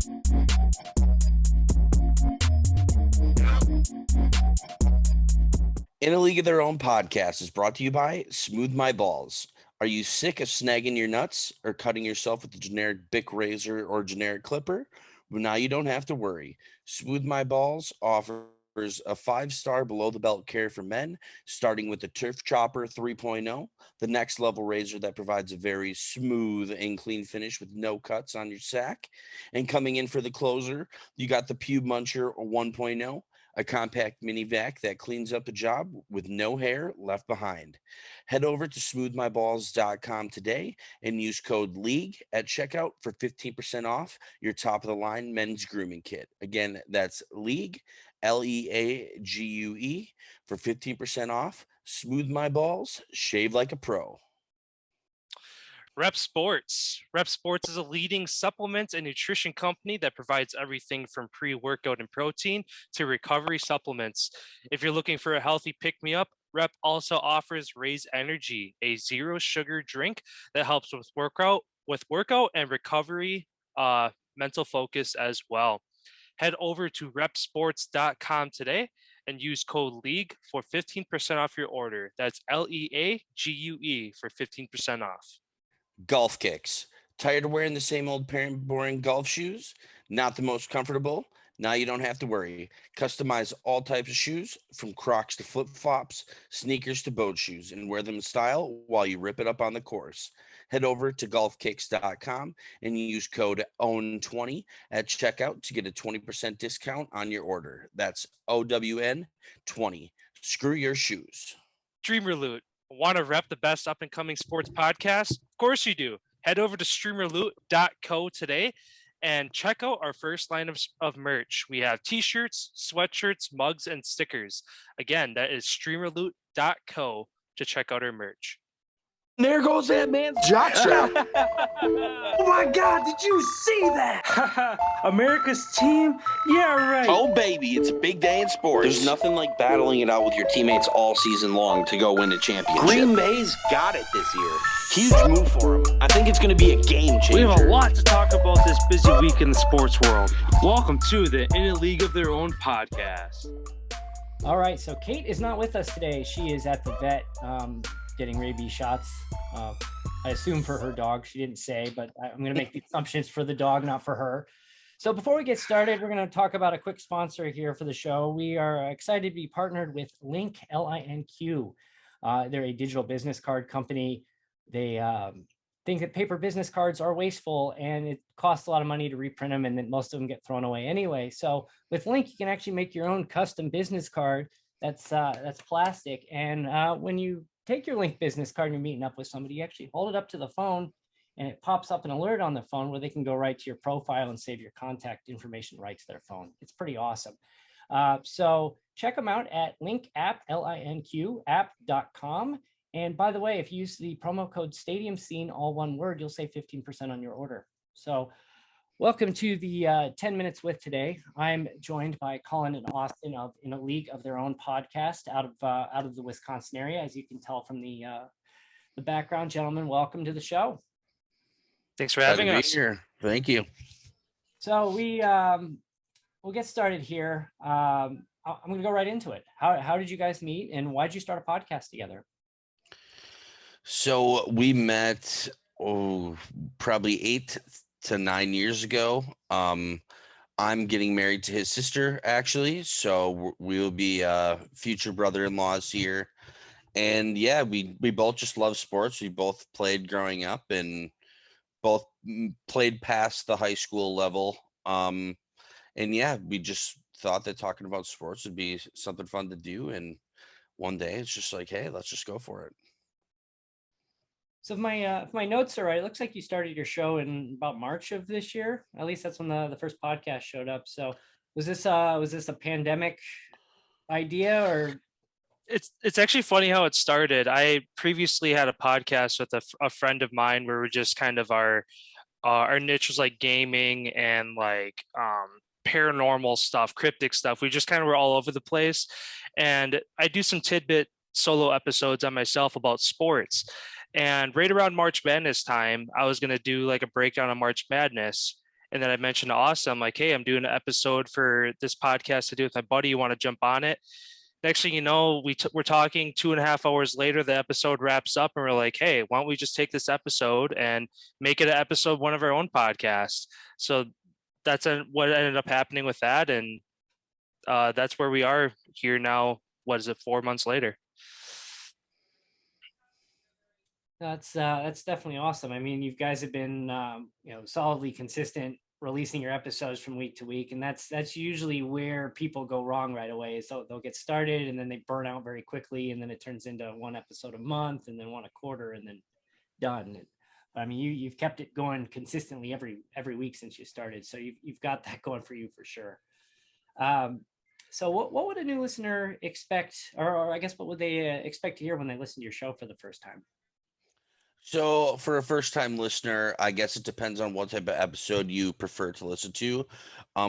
In a League of Their Own podcast is brought to you by Smooth My Balls. Are you sick of snagging your nuts or cutting yourself with a generic Bic razor or generic clipper? Well, now you don't have to worry. Smooth My Balls offers a 5-star below-the-belt care for men, starting with the Turf Chopper 3.0, the next level razor that provides a very smooth and clean finish with no cuts on your sack. And coming in for the closer, you got the Pube Muncher 1.0, a compact mini vac that cleans up a job with no hair left behind. Head over to smoothmyballs.com today and use code LEAGUE at checkout for 15% off your top of the line men's grooming kit. Again, that's LEAGUE, LEAGUE, for 15% off. Smooth My Balls, shave like a pro. Rep Sports. Rep Sports is a leading supplements and nutrition company that provides everything from pre-workout and protein to recovery supplements. If you're looking for a healthy pick-me-up, Rep also offers Raise Energy, a zero sugar drink that helps with workout and recovery, mental focus as well. Head over to repsports.com today and use code LEAGUE for 15% off your order. That's LEAGUE for 15% off. Golf kicks. Tired of wearing the same old boring golf shoes? Not the most comfortable? Now you don't have to worry. Customize all types of shoes, from Crocs to flip-flops, sneakers to boat shoes, and wear them in style while you rip it up on the course. Head over to golfkicks.com and use code OWN20 at checkout to get a 20% discount on your order. That's OWN20. Screw your shoes. Streamer Loot. Want to rep the best up-and-coming sports podcast? Of course you do. Head over to streamerloot.co today and check out our first line of merch. We have t-shirts, sweatshirts, mugs, and stickers. Again, that is streamerloot.co to check out our merch. There goes that man's jockstrap. Oh my God, did you see that? America's team? Yeah, right. Oh, baby, it's a big day in sports. There's nothing like battling it out with your teammates all season long to go win a championship. Green Bay's got it this year. Huge move for them. I think it's going to be a game changer. We have a lot to talk about this busy week in the sports world. Welcome to the In a League of Their Own podcast. All right, so Kate is not with us today. She is at the vet getting rabies shots. I assume for her dog. She didn't say, but I'm going to make the assumptions for the dog, not for her. So before we get started, we're going to talk about a quick sponsor here for the show. We are excited to be partnered with Link, L-I-N-Q. They're a digital business card company. They think that paper business cards are wasteful and it costs a lot of money to reprint them, and then most of them get thrown away anyway. So with Link, you can actually make your own custom business card that's plastic. And when you take your Link business card and you're meeting up with somebody, you actually hold it up to the phone and it pops up an alert on the phone where they can go right to your profile and save your contact information right to their phone. It's pretty awesome. So check them out at Link App, L-I-N-Q app.com. And by the way, if you use the promo code Stadium Scene, all one word, you'll save 15% on your order. So welcome to the 10 Minutes With today. I'm joined by Collin and Austin of In a League of Their Own podcast out of the Wisconsin area, as you can tell from the background. Gentlemen, welcome to the show. Thanks for having us. Here. Thank you. So we'll get started here. I'm going to go right into it. How did you guys meet, and why did you start a podcast together? So we met probably 8 to 9 years ago. I'm getting married to his sister, actually, so we'll be future brother-in-laws here. And yeah, we both just love sports. We both played growing up and both played past the high school level. And yeah, we just thought that talking about sports would be something fun to do. And one day it's just like, hey, let's just go for it. So if my notes are right, it looks like you started your show in about March of this year. At least that's when the first podcast showed up. So was this a pandemic idea, or? It's actually funny how it started. I previously had a podcast with a friend of mine where we're just kind of our niche was like gaming and like paranormal stuff, cryptic stuff. We just kind of were all over the place. And I do some tidbit solo episodes on myself about sports. And right around March Madness time, I was going to do like a breakdown of March Madness. And then I mentioned to Austin, I'm like, hey, I'm doing an episode for this podcast to do with my buddy. You want to jump on it? Next thing you know, we're talking 2.5 hours later, the episode wraps up and we're like, hey, why don't we just take this episode and make it an episode, one of our own podcasts? So that's what ended up happening with that. And that's where we are here now. What is it, 4 months later? That's definitely awesome. I mean, you guys have been solidly consistent releasing your episodes from week to week, and that's usually where people go wrong right away. So they'll get started and then they burn out very quickly, and then it turns into one episode a month and then one a quarter and then done. I mean, you've kept it going consistently every week since you started, so you've got that going for you for sure. So what would a new listener expect, or I guess what would they expect to hear when they listen to your show for the first time? So for a first-time listener, I guess it depends on what type of episode you prefer to listen to.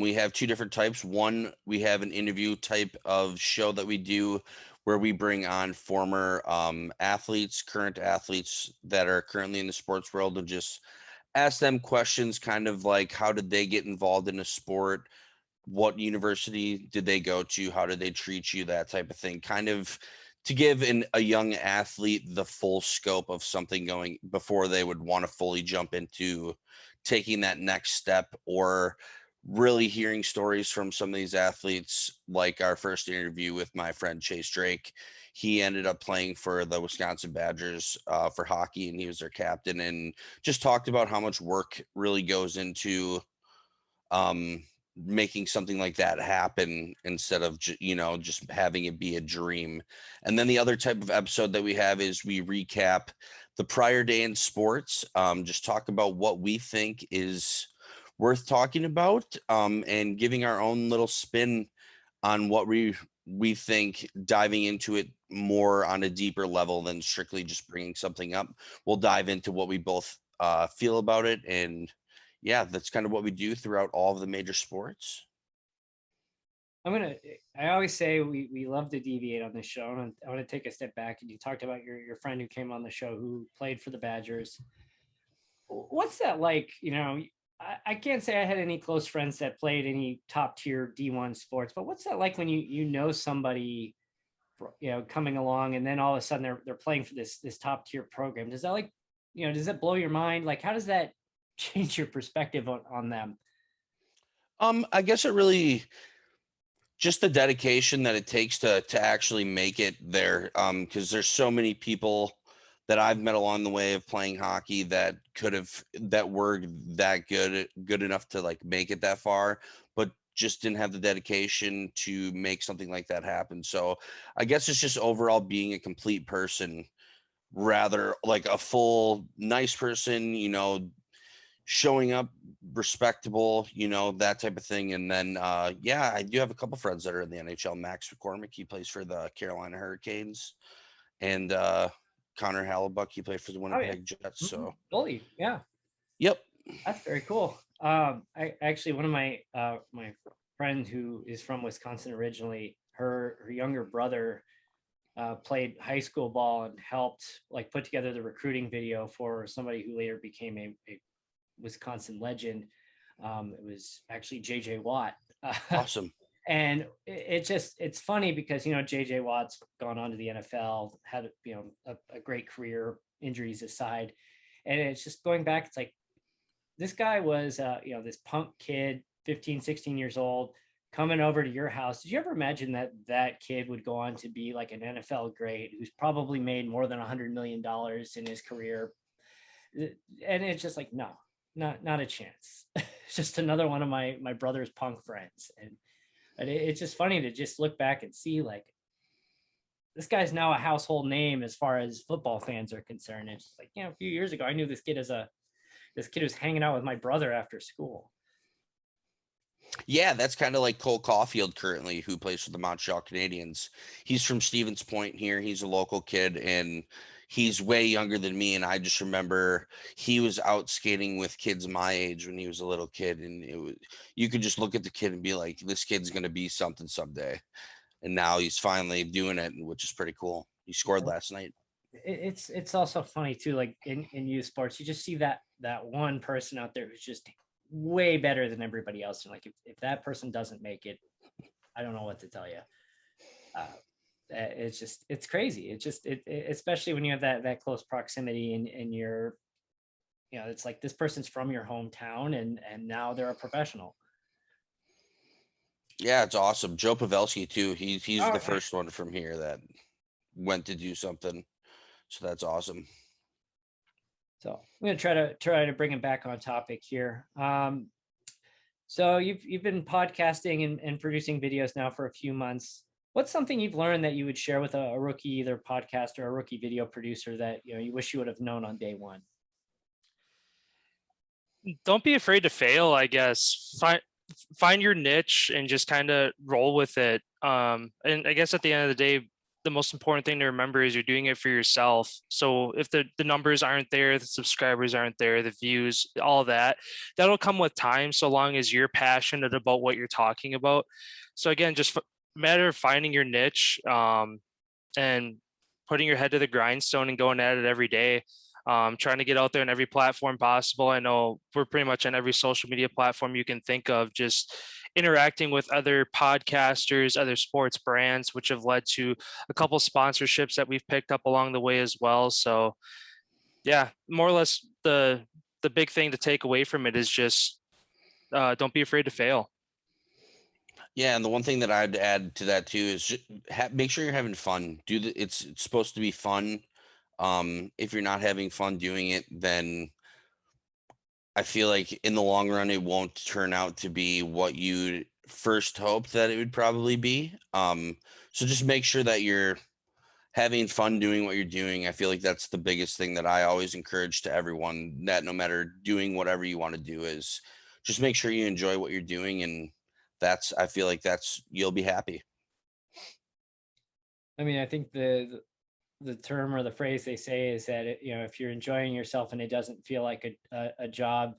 We have two different types. One, we have an interview type of show that we do where we bring on former athletes, current athletes that are currently in the sports world, and just ask them questions, kind of like how did they get involved in a sport? What university did they go to? How did they treat you? That type of thing. Kind of to give a young athlete the full scope of something going before they would want to fully jump into taking that next step, or really hearing stories from some of these athletes, like our first interview with my friend Chase Drake. He ended up playing for the Wisconsin Badgers for hockey, and he was their captain, and just talked about how much work really goes into making something like that happen instead of just having it be a dream. And then the other type of episode that we have is we recap the prior day in sports, just talk about what we think is worth talking about, and giving our own little spin on what we think, diving into it more on a deeper level than strictly just bringing something up. We'll dive into what we both feel about it, and yeah, that's kind of what we do throughout all of the major sports. I always say we love to deviate on this show. And I want to take a step back. And you talked about your friend who came on the show who played for the Badgers. What's that like? I can't say I had any close friends that played any top tier D1 sports, but what's that like when you know somebody, coming along and then all of a sudden they're playing for this top tier program? Does that does that blow your mind? Like, how does that change your perspective on them? I guess it really just the dedication that it takes to actually make it there. Because there's so many people that I've met along the way of playing hockey that were that good enough to like make it that far, but just didn't have the dedication to make something like that happen. So I guess it's just overall being a complete person, rather like a full nice person, showing up respectable, that type of thing. And then yeah, I do have a couple friends that are in the NHL. Max McCormick, he plays for the Carolina Hurricanes, and Connor Hallebuck, he played for the Winnipeg Jets. So goalie, yeah. Yep. That's very cool. I actually, one of my my friend who is from Wisconsin originally, her younger brother played high school ball and helped like put together the recruiting video for somebody who later became a Wisconsin legend. It was actually JJ Watt. Awesome. And it's funny because JJ Watt's gone on to the NFL, had a great career, injuries aside, and it's just going back. It's like this guy was this punk kid, 15, 16 years old, coming over to your house. Did you ever imagine that kid would go on to be like an NFL great who's probably made more than $100 million in his career? And it's just like, no, not a chance. It's just another one of my brother's punk friends. And it's just funny to just look back and see like this guy's now a household name as far as football fans are concerned. It's just like, a few years ago, I knew this kid was hanging out with my brother after school. Yeah, that's kind of like Cole Caulfield currently, who plays for the Montreal Canadiens. He's from Stevens Point here. He's a local kid, and he's way younger than me. And I just remember he was out skating with kids my age when he was a little kid. And you could just look at the kid and be like, this kid's going to be something someday. And now he's finally doing it, which is pretty cool. He scored last night. It's also funny too, like in youth sports, you just see that one person out there who's just way better than everybody else. And like, if that person doesn't make it, I don't know what to tell you. It's crazy. Especially when you have that close proximity and you're, it's like this person's from your hometown and now they're a professional. Yeah, it's awesome. Joe Pavelski too. He's Oh, the first one from here that went to do something. So that's awesome. So I'm going to try to bring it back on topic here. So you've been podcasting and producing videos now for a few months. What's something you've learned that you would share with a rookie, either podcaster or a rookie video producer that you wish you would have known on day one? Don't be afraid to fail, I guess. Find your niche and just kind of roll with it. And I guess at the end of the day, the most important thing to remember is you're doing it for yourself. So if the numbers aren't there, the subscribers aren't there, the views, all that, that'll come with time, so long as you're passionate about what you're talking about. So again, just matter of finding your niche, and putting your head to the grindstone and going at it every day. Trying to get out there on every platform possible. I know we're pretty much on every social media platform you can think of, just interacting with other podcasters, other sports brands, which have led to a couple sponsorships that we've picked up along the way as well. So yeah, more or less the big thing to take away from it is just don't be afraid to fail. Yeah, and the one thing that I'd add to that too is make sure you're having fun. It's supposed to be fun. If you're not having fun doing it, then I feel like in the long run, it won't turn out to be what you first hoped that it would probably be. So just make sure that you're having fun doing what you're doing. I feel like that's the biggest thing that I always encourage to everyone, that no matter doing whatever you want to do, is just make sure you enjoy what you're doing. And I feel like you'll be happy. I mean, I think the term or the phrase they say is that if you're enjoying yourself and it doesn't feel like a job,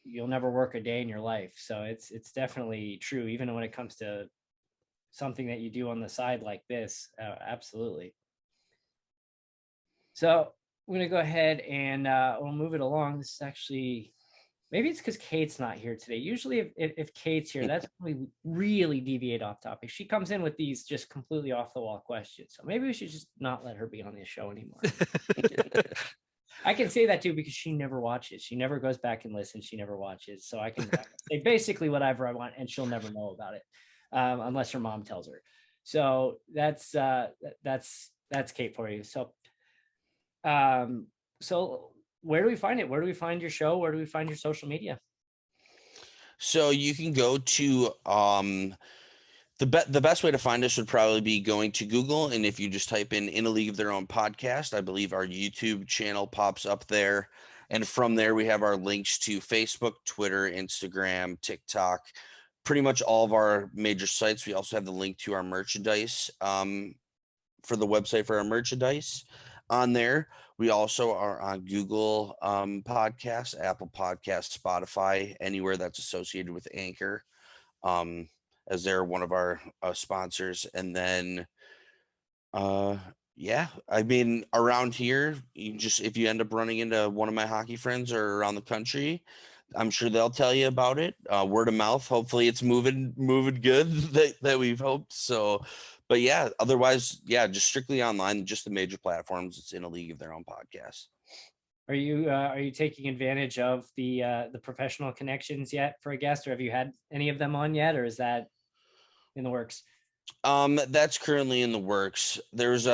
you'll never work a day in your life. So it's definitely true, even when it comes to something that you do on the side like this. Absolutely. So we're going to go ahead and we'll move it along. This is actually, maybe it's because Kate's not here today. Usually if Kate's here, that's when we really deviate off topic. She comes in with these just completely off the wall questions. So maybe we should just not let her be on this show anymore. I can say that too, because she never watches. She never goes back and listens. She never watches. So I can say basically whatever I want and she'll never know about it, unless her mom tells her. So that's Kate for you. So, where do we find it? Where do we find your show? Where do we find your social media? So you can go to the best way to find us would probably be going to Google, and if you just type in a League of Their Own podcast, I believe our YouTube channel pops up there, and from there we have our links to Facebook, Twitter, Instagram, TikTok, pretty much all of our major sites. We also have the link to our merchandise, for the website for our merchandise on there. We also are on Google Podcasts, Apple Podcasts, Spotify, anywhere that's associated with Anchor, as they're one of our sponsors. And then, yeah, I mean, around here, if you end up running into one of my hockey friends or around the country, I'm sure they'll tell you about it. Word of mouth. Hopefully it's moving good that we've hoped. So, but yeah, otherwise, yeah, just strictly online, just the major platforms. It's in a League of Their Own podcast. Are you taking advantage of the professional connections yet for a guest, or have you had any of them on yet, or is that in the works? That's currently in the works. There's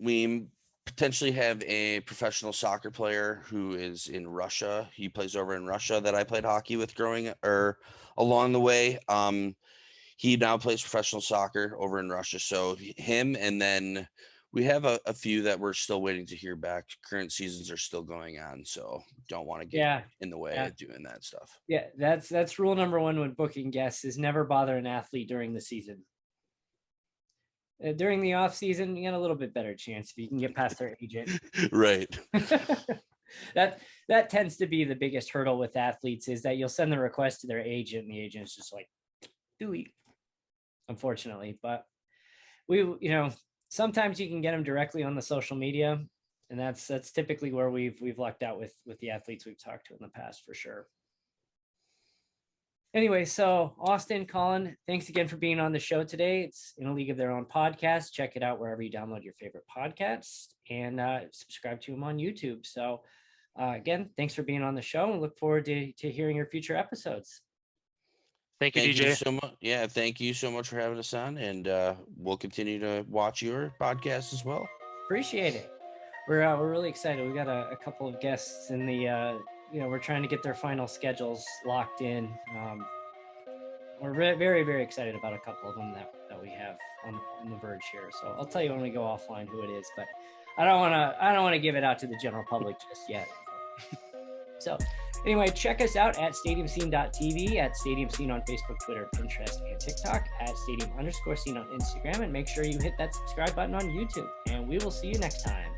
we potentially have a professional soccer player who is in Russia. He plays over in Russia that I played hockey with along the way. He now plays professional soccer over in Russia. So him, and then we have a few that we're still waiting to hear back. Current seasons are still going on, so don't want to get in the way of doing that stuff. Yeah, that's rule number one when booking guests, is never bother an athlete during the season. During the off season, you got a little bit better chance if you can get past their agent. Right. That tends to be the biggest hurdle with athletes, is that you'll send the request to their agent and the agent's just like, dooey, unfortunately. But sometimes you can get them directly on the social media, and that's typically where we've lucked out with the athletes we've talked to in the past, for sure. Anyway, so Austin, Collin, thanks again for being on the show today. It's In a League of Their Own podcast. Check it out wherever you download your favorite podcasts, and subscribe to them on YouTube. So again, thanks for being on the show, and look forward to hearing your future episodes. Thank you, Thank DJ. you so much. Yeah, thank you so much for having us on, and we'll continue to watch your podcast as well. Appreciate it. We're really excited. We got a couple of guests in the we're trying to get their final schedules locked in. We're very, very excited about a couple of them that we have on the verge here. So I'll tell you when we go offline who it is, but I don't want to give it out to the general public just yet. So anyway, check us out at stadiumscene.tv, at Stadium Scene on Facebook, Twitter, Pinterest, and TikTok, at Stadium_Scene on Instagram, and make sure you hit that subscribe button on YouTube. And we will see you next time.